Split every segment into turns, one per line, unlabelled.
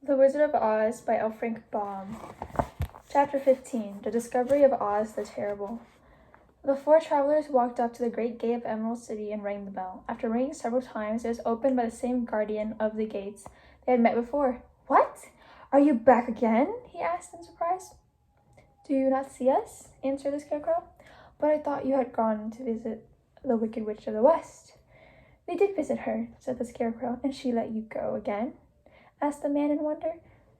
The Wizard of Oz by Baum. Chapter 15. The Discovery of Oz the Terrible. The four travelers walked up to the great gate of Emerald City and rang the bell. After ringing several times, it was opened by the same guardian of the gates they had met before. "What? Are you back again?" he asked in surprise. "Do you not see us?" answered the Scarecrow. "But I thought you had gone to visit the Wicked Witch of the West." "We did visit her," said the Scarecrow. "And she let you go again?" asked the man in wonder.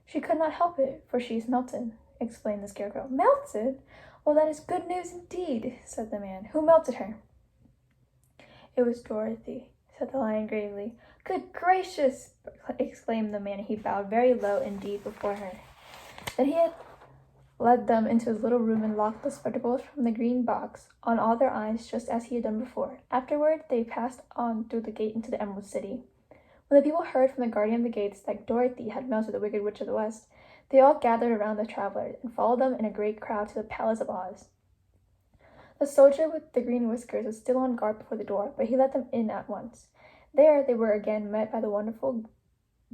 "She could not help it, for she is melted," explained the Scarecrow. "Melted? Well, that is good news indeed," said the man. "Who melted her?" "It was Dorothy," said the Lion gravely. "Good gracious!" exclaimed the man, and he bowed very low indeed before her. Then he had led them into his little room and locked the spectacles from the green box on all their eyes, just as he had done before. Afterward, they passed on through the gate into the Emerald City. When the people heard from the guardian of the gates that Dorothy had melted the Wicked Witch of the West, they all gathered around the travelers and followed them in a great crowd to the Palace of Oz. The soldier with the green whiskers was still on guard before the door, but he let them in at once. There they were again met by the wonderful,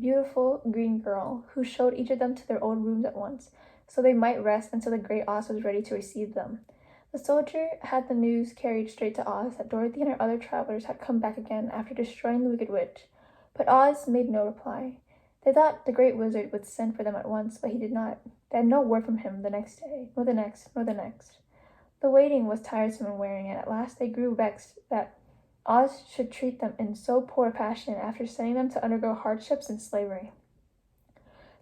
beautiful green girl, who showed each of them to their own rooms at once, so they might rest until the great Oz was ready to receive them. The soldier had the news carried straight to Oz that Dorothy and her other travelers had come back again after destroying the Wicked Witch. But Oz made no reply. They thought the great wizard would send for them at once, but he did not. They had no word from him the next day, nor the next, nor the next. The waiting was tiresome and wearing, and at last they grew vexed that Oz should treat them in so poor fashion after sending them to undergo hardships and slavery.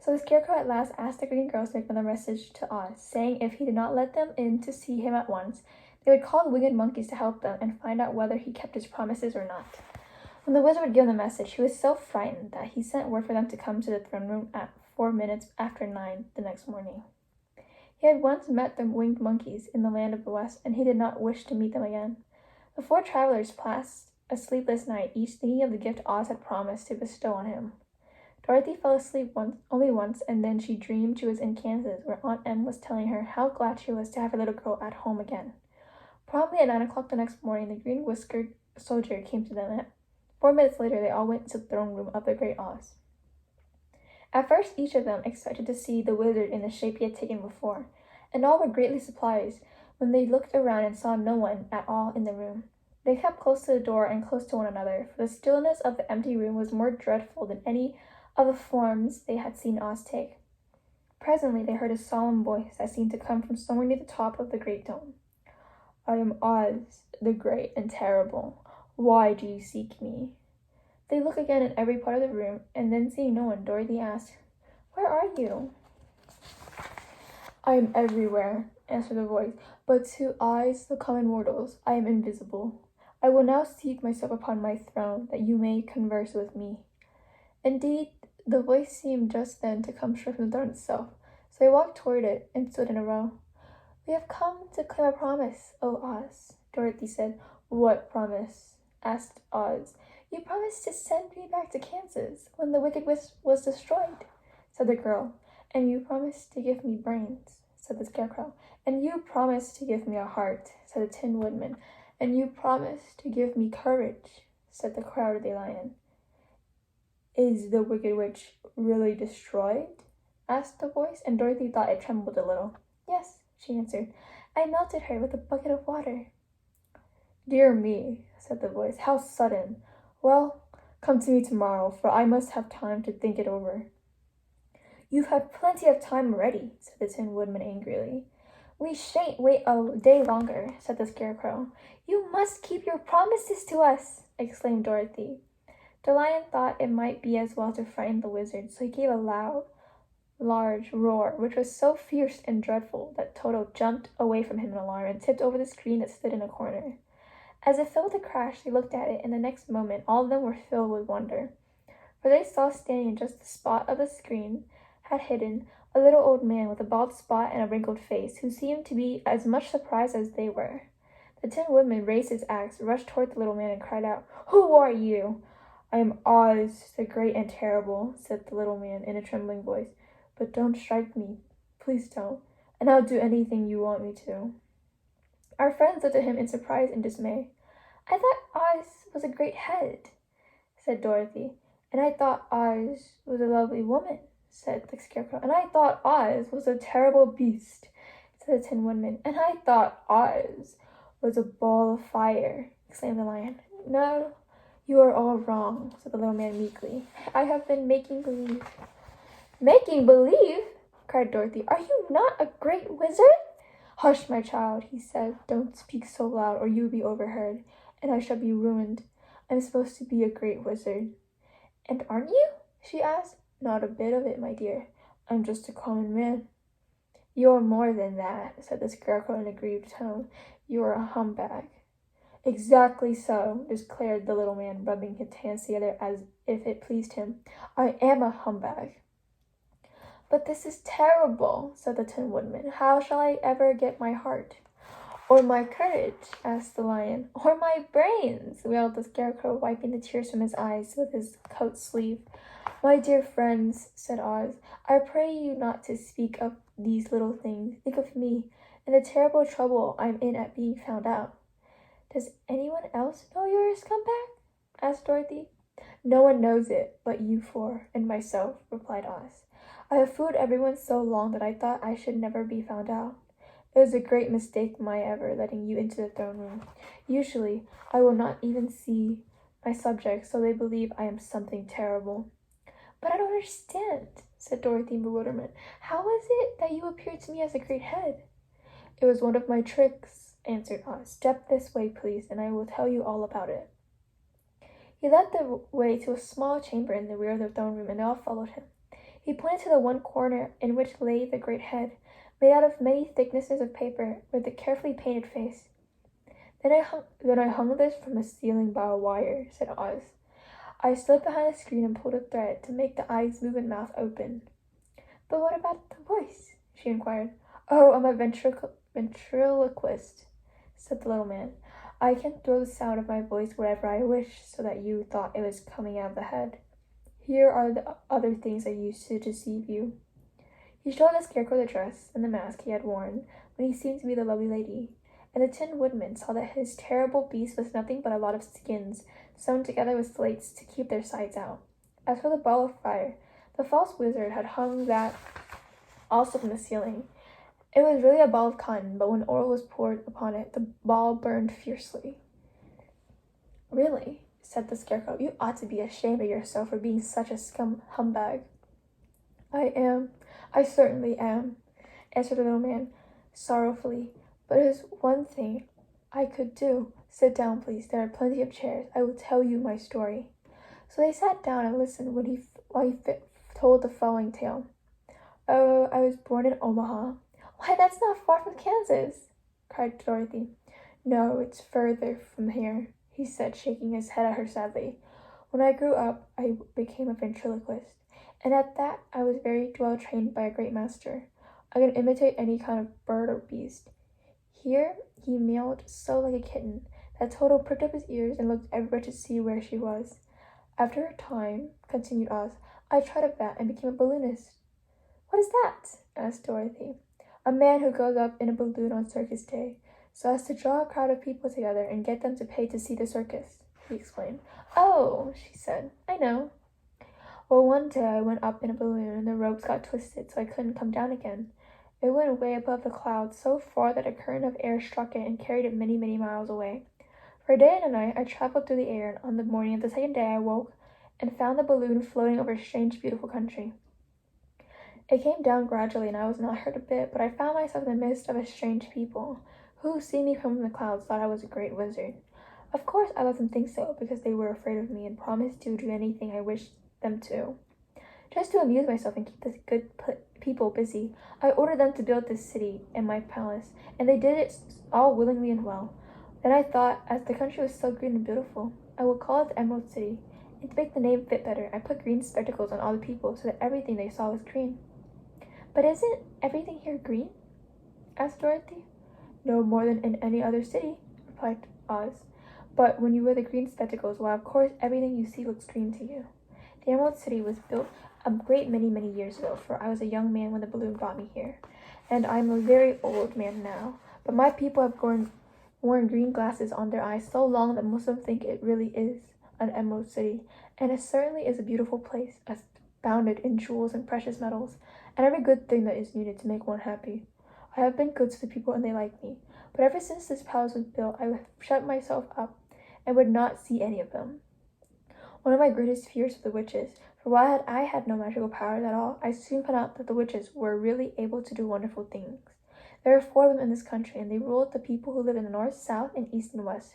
So the Scarecrow at last asked the green girls to make another message to Oz, saying if he did not let them in to see him at once, they would call the winged monkeys to help them and find out whether he kept his promises or not. When the wizard had given the message, he was so frightened that he sent word for them to come to the throne room at 4 minutes after 9 the next morning. He had once met the winged monkeys in the land of the West, and he did not wish to meet them again. The four travelers passed a sleepless night, each thinking of the gift Oz had promised to bestow on him. Dorothy fell asleep only once, and then she dreamed she was in Kansas, where Aunt Em was telling her how glad she was to have her little girl at home again. Promptly at 9 o'clock the next morning, the green-whiskered soldier came to them. 4 minutes later, they all went to the throne room of the great Oz. At first, each of them expected to see the wizard in the shape he had taken before, and all were greatly surprised when they looked around and saw no one at all in the room. They kept close to the door and close to one another, for the stillness of the empty room was more dreadful than any of the forms they had seen Oz take. Presently, they heard a solemn voice that seemed to come from somewhere near the top of the great dome. "I am Oz, the great and terrible. Why do you seek me?" They looked again in every part of the room, and then seeing no one, Dorothy asked, "Where are you?" "I am everywhere," answered the voice, "but to eyes the common mortals I am invisible. I will now seat myself upon my throne, that you may converse with me." Indeed, the voice seemed just then to come straight from the throne itself, so they walked toward it and stood in a row. "We have come to claim a promise, O Oz," Dorothy said. "What promise?" asked Oz. "You promised to send me back to Kansas when the Wicked Witch was destroyed," said the girl. "And you promised to give me brains," said the Scarecrow. "And you promised to give me a heart," said the Tin Woodman. "And you promised to give me courage," said the Cowardly Lion. "Is the Wicked Witch really destroyed?" asked the voice, and Dorothy thought it trembled a little. "Yes," she answered. "I melted her with a bucket of water." "Dear me," said the voice, "how sudden! Well, come to me tomorrow, for I must have time to think it over." "You've had plenty of time already," said the Tin Woodman angrily. "We shan't wait a day longer," said the Scarecrow. "You must keep your promises to us," exclaimed Dorothy. The Lion thought it might be as well to frighten the wizard, so he gave a loud, large roar, which was so fierce and dreadful that Toto jumped away from him in alarm and tipped over the screen that stood in a corner. As it fell with a crash, they looked at it, and the next moment all of them were filled with wonder, for they saw standing in just the spot of the screen had hidden a little old man with a bald spot and a wrinkled face, who seemed to be as much surprised as they were. The Tin Woodman raised his axe, rushed toward the little man, and cried out, "Who are you?" "I am Oz, the great and terrible," said the little man in a trembling voice. "But don't strike me, please don't, and I'll do anything you want me to." Our friends looked at him in surprise and dismay. "I thought Oz was a great head," said Dorothy. "And I thought Oz was a lovely woman," said the Scarecrow. "And I thought Oz was a terrible beast," said the Tin Woodman. "And I thought Oz was a ball of fire," exclaimed the Lion. "No, you are all wrong," said the little man meekly. "I have been making believe." "Making believe?" cried Dorothy. "Are you not a great wizard?" "Hush, my child," he said. "Don't speak so loud, or you will be overheard, and I shall be ruined. I'm supposed to be a great wizard." "And aren't you?" she asked. "Not a bit of it, my dear. I'm just a common man." "You're more than that," said the Scarecrow in a grieved tone. "You're a humbug." "Exactly so," declared the little man, rubbing his hands together as if it pleased him. "I am a humbug." "But this is terrible," said the Tin Woodman. "How shall I ever get my heart?" "Or my courage?" asked the Lion. "Or my brains?" wailed the Scarecrow, wiping the tears from his eyes with his coat sleeve. "My dear friends," said Oz, "I pray you not to speak of these little things. Think of me, and the terrible trouble I'm in at being found out." "Does anyone else know you're a scumbag?" asked Dorothy. "No one knows it but you four and myself," replied Oz. "I have fooled everyone so long that I thought I should never be found out. It was a great mistake my ever letting you into the throne room. Usually, I will not even see my subjects, so they believe I am something terrible." "But I don't understand," said Dorothy in bewilderment. "How is it that you appeared to me as a great head?" "It was one of my tricks," answered Oz. "Step this way, please, and I will tell you all about it." He led the way to a small chamber in the rear of the throne room, and they all followed him. He pointed to the one corner in which lay the great head, made out of many thicknesses of paper, with a carefully painted face. Then I hung this from the ceiling by a wire," said Oz. "I stood behind the screen and pulled a thread to make the eyes move and mouth open." "But what about the voice?" she inquired. "Oh, I'm a ventriloquist," said the little man. "I can throw the sound of my voice wherever I wish, so that you thought it was coming out of the head. Here are the other things I used to deceive you." He showed the Scarecrow the dress and the mask he had worn when he seemed to be the lovely lady, and the Tin Woodman saw that his terrible beast was nothing but a lot of skins sewn together with slates to keep their sides out. As for the ball of fire, the false wizard had hung that also from the ceiling. It was really a ball of cotton, but when oil was poured upon it, the ball burned fiercely. "Really," said the Scarecrow, "you ought to be ashamed of yourself for being such a humbug." "I am. I certainly am," answered the little man sorrowfully. "But there's one thing I could do. Sit down, please. There are plenty of chairs. I will tell you my story." So they sat down and listened while he told the following tale. "Oh, I was born in Omaha." "Why, that's not far from Kansas!" cried Dorothy. "No, it's further from here," he said, shaking his head at her sadly. "When I grew up, I became a ventriloquist, and at that I was very well trained by a great master. I can imitate any kind of bird or beast." Here he meowed so like a kitten that Toto pricked up his ears and looked everywhere to see where she was. "After a time," continued Oz, "I tried a bat and became a balloonist." "What is that?" asked Dorothy. "A man who goes up in a balloon on circus day, so as to draw a crowd of people together and get them to pay to see the circus," he explained. "Oh," she said, "I know." "Well, one day I went up in a balloon and the ropes got twisted so I couldn't come down again. It went way above the clouds, so far that a current of air struck it and carried it many, many miles away. For a day and a night I traveled through the air, and on the morning of the second day I woke and found the balloon floating over a strange, beautiful country. It came down gradually, and I was not hurt a bit, but I found myself in the midst of a strange people, who, seeing me from the clouds, thought I was a great wizard. Of course I let them think so, because they were afraid of me and promised to do anything I wished them to. Just to amuse myself and keep the good people busy, I ordered them to build this city and my palace, and they did it all willingly and well. Then I thought, as the country was so green and beautiful, I would call it the Emerald City, and to make the name fit better, I put green spectacles on all the people so that everything they saw was green." "But isn't everything here green?" asked Dorothy. "No more than in any other city," replied Oz. "But when you wear the green spectacles, why, of course, everything you see looks green to you. The Emerald City was built a great many years ago, for I was a young man when the balloon brought me here, and I am a very old man now. But my people have worn green glasses on their eyes so long that most of them think it really is an Emerald City, and it certainly is a beautiful place, as abounded in jewels and precious metals, and every good thing that is needed to make one happy. I have been good to the people and they like me, but ever since this palace was built, I have shut myself up and would not see any of them. One of my greatest fears were the witches, for while I had no magical powers at all, I soon found out that the witches were really able to do wonderful things. There are 4 of them in this country, and they ruled the people who live in the north, south, and east and west.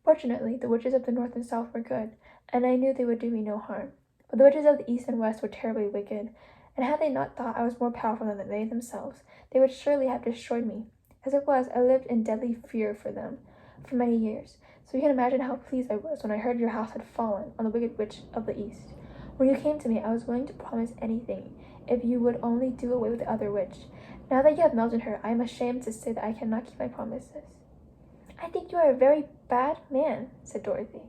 Fortunately, the witches of the north and south were good, and I knew they would do me no harm. But the witches of the east and west were terribly wicked, and had they not thought I was more powerful than they themselves, they would surely have destroyed me. As it was, I lived in deadly fear for them for many years, so you can imagine how pleased I was when I heard your house had fallen on the wicked witch of the east. When you came to me, I was willing to promise anything, if you would only do away with the other witch. Now that you have melted her, I am ashamed to say that I cannot keep my promises." "I think you are a very bad man," said Dorothy.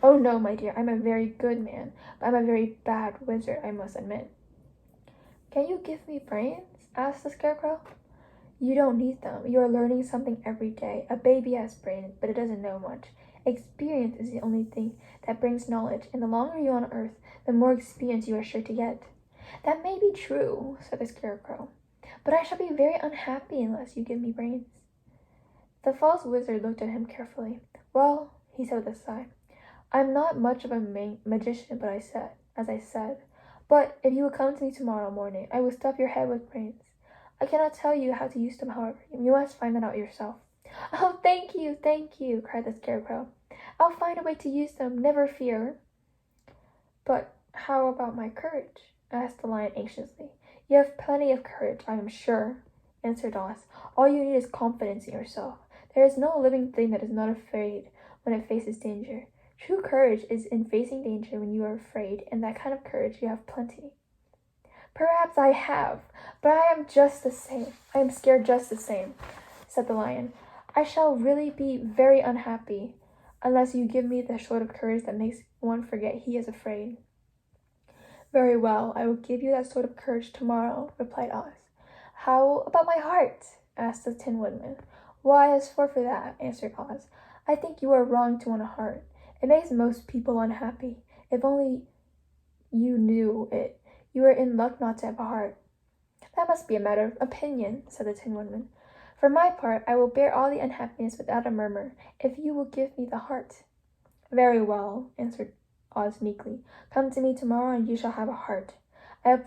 "Oh no, my dear, I'm a very good man, but I'm a very bad wizard, I must admit." "Can you give me brains?" asked the Scarecrow. "You don't need them. You are learning something every day. A baby has brains, but it doesn't know much. Experience is the only thing that brings knowledge, and the longer you are on Earth, the more experience you are sure to get." "That may be true," said the Scarecrow, "but I shall be very unhappy unless you give me brains." The false wizard looked at him carefully. "Well," he said with a sigh, "I'm not much of a magician, but as I said, but if you will come to me tomorrow morning, I will stuff your head with brains. I cannot tell you how to use them, however. You must find that out yourself." "Oh, thank you," cried the Scarecrow. "I'll find a way to use them, never fear." "But how about my courage?" asked the Lion anxiously. "You have plenty of courage, I am sure," answered Oz. "All you need is confidence in yourself. There is no living thing that is not afraid when it faces danger. True courage is in facing danger when you are afraid, and that kind of courage you have plenty." "Perhaps I have, but I am scared just the same," said the Lion. "I shall really be very unhappy unless you give me the sort of courage that makes one forget he is afraid." "Very well, I will give you that sort of courage tomorrow," replied Oz. "How about my heart?" asked the Tin Woodman. "Why, as for that," answered Oz, "I think you are wrong to want a heart. It makes most people unhappy. If only you knew it, you are in luck not to have a heart." "That must be a matter of opinion," said the Tin Woodman. "For my part, I will bear all the unhappiness without a murmur, if you will give me the heart." "Very well," answered Oz meekly. "Come to me tomorrow and you shall have a heart. I have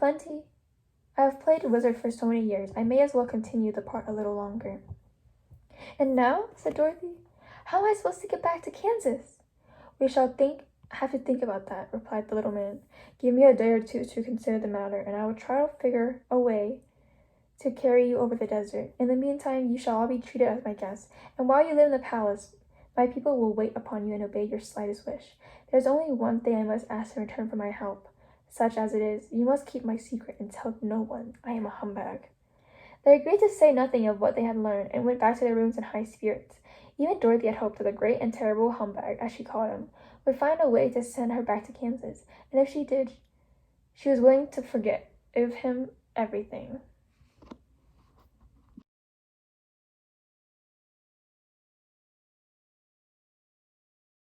played wizard for so many years, I may as well continue the part a little longer." "And now," said Dorothy, "how am I supposed to get back to Kansas?" "We shall have to think about that," replied the little man. "Give me a day or two to consider the matter, and I will try to figure a way to carry you over the desert. In the meantime, you shall all be treated as my guests, and while you live in the palace, my people will wait upon you and obey your slightest wish. There is only one thing I must ask in return for my help. Such as it is, you must keep my secret and tell no one I am a humbug." They agreed to say nothing of what they had learned, and went back to their rooms in high spirits. Even Dorothy had hoped that the great and terrible humbug, as she called him, would find a way to send her back to Kansas, and if she did, she was willing to forgive him everything.